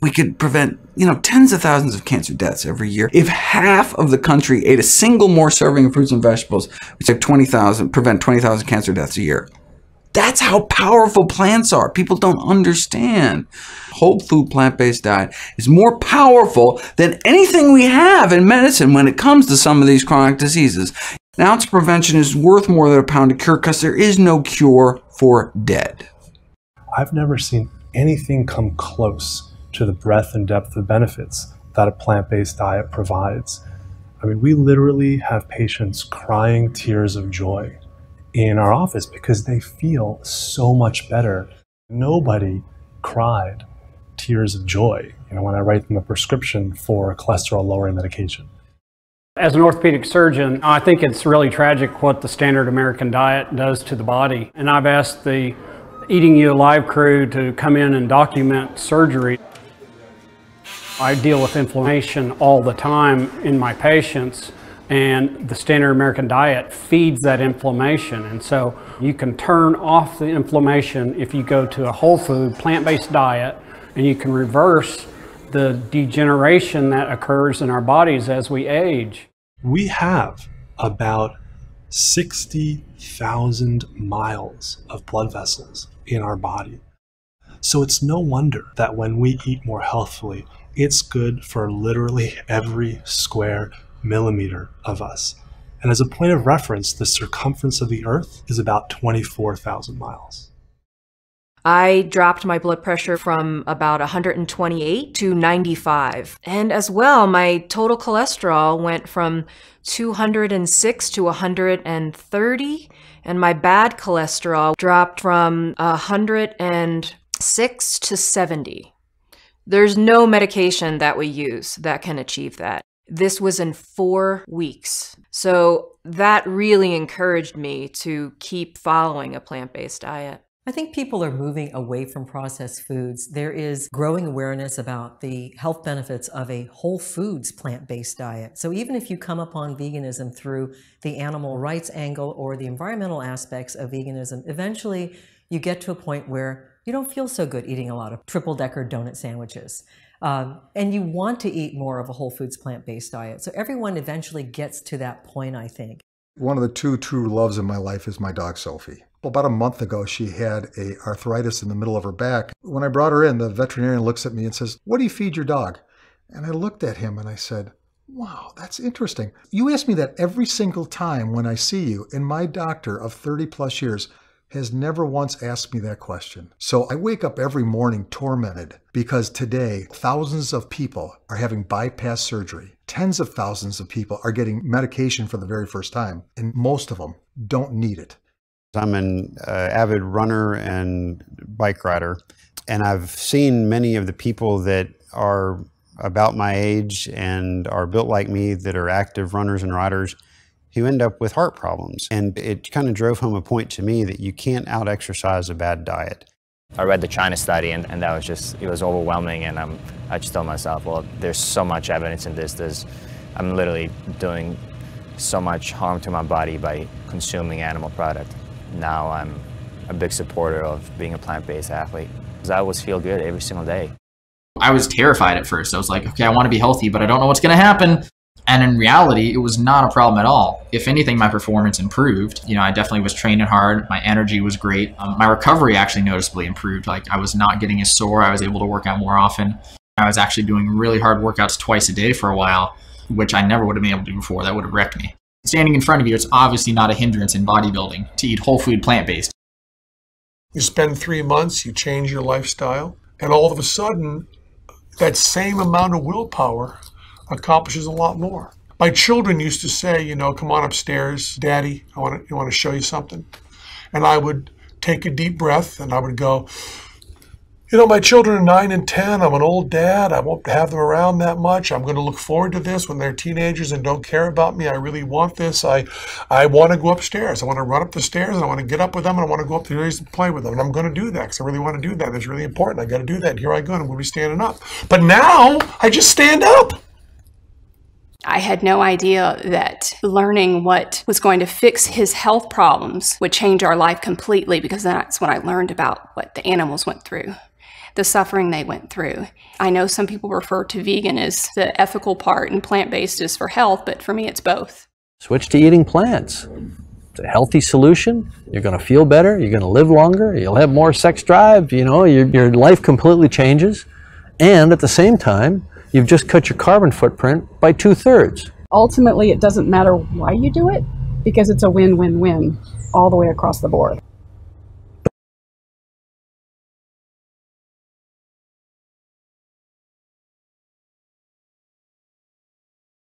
We could prevent, tens of thousands of cancer deaths every year. If half of the country ate a single more serving of fruits and vegetables, we'd save prevent 20,000 cancer deaths a year. That's how powerful plants are. People don't understand. Whole food plant-based diet is more powerful than anything we have in medicine when it comes to some of these chronic diseases. An ounce of prevention is worth more than a pound of cure because there is no cure for dead. I've never seen anything come close to the breadth and depth of benefits that a plant-based diet provides. I mean, we literally have patients crying tears of joy in our office because they feel so much better. Nobody cried tears of joy, when I write them a prescription for cholesterol-lowering medication. As an orthopedic surgeon, I think it's really tragic what the standard American diet does to the body. And I've asked the Eating You Alive crew to come in and document surgery. I deal with inflammation all the time in my patients, and the standard American diet feeds that inflammation. And so you can turn off the inflammation if you go to a whole food, plant-based diet, and you can reverse the degeneration that occurs in our bodies as we age. We have about 60,000 miles of blood vessels in our body. So it's no wonder that when we eat more healthfully, it's good for literally every square millimeter of us. And as a point of reference, the circumference of the Earth is about 24,000 miles. I dropped my blood pressure from about 128 to 95. And as well, my total cholesterol went from 206 to 130. And my bad cholesterol dropped from 106 to 70. There's no medication that we use that can achieve that. This was in 4 weeks. So that really encouraged me to keep following a plant-based diet. I think people are moving away from processed foods. There is growing awareness about the health benefits of a whole foods plant-based diet. So even if you come upon veganism through the animal rights angle or the environmental aspects of veganism, eventually you get to a point where you don't feel so good eating a lot of triple-decker donut sandwiches. And you want to eat more of a whole foods plant-based diet. So everyone eventually gets to that point, I think. One of the two true loves in my life is my dog, Sophie. About a month ago, she had arthritis in the middle of her back. When I brought her in, the veterinarian looks at me and says, "What do you feed your dog?" And I looked at him and I said, "Wow, that's interesting. You ask me that every single time when I see you, and my doctor of 30 plus years has never once asked me that question." So I wake up every morning tormented because today thousands of people are having bypass surgery. Tens of thousands of people are getting medication for the very first time, and most of them don't need it. I'm an avid runner and bike rider, and I've seen many of the people that are about my age and are built like me that are active runners and riders who end up with heart problems. And it kind of drove home a point to me that you can't out-exercise a bad diet. I read the China study and that was just, it was overwhelming, and I just told myself, well, there's so much evidence in this. I'm literally doing so much harm to my body by consuming animal product. Now I'm a big supporter of being a plant-based athlete because I always feel good every single day. I was terrified at first. I was like, okay, I want to be healthy, but I don't know what's going to happen. And in reality, it was not a problem at all. If anything, my performance improved. I definitely was training hard. My energy was great. My recovery actually noticeably improved. Like, I was not getting as sore. I was able to work out more often. I was actually doing really hard workouts twice a day for a while, which I never would have been able to do before. That would have wrecked me. Standing in front of you, it's obviously not a hindrance in bodybuilding to eat whole food plant-based. You spend 3 months, you change your lifestyle, and all of a sudden, that same amount of willpower accomplishes a lot more. My children used to say, "Come on upstairs, Daddy, I want to show you something." And I would take a deep breath and I would go, "My children are 9 and 10. I'm an old dad. I won't have them around that much. I'm going to look forward to this when they're teenagers and don't care about me. I really want this. I want to go upstairs. I want to run up the stairs and I want to get up with them and I want to go up the stairs and play with them. And I'm going to do that because I really want to do that. It's really important. I got to do that. Here I go. And I'm going to be standing up." But now I just stand up. I had no idea that learning what was going to fix his health problems would change our life completely, because that's when I learned about what the animals went through. the suffering they went through. I know some people refer to vegan as the ethical part and plant-based is for health, but for me it's both. Switch to eating plants. It's a healthy solution. You're going to feel better. You're going to live longer. You'll have more sex drive. You know, your life completely changes. And at the same time, you've just cut your carbon footprint by 2/3. Ultimately, it doesn't matter why you do it because it's a win-win-win all the way across the board.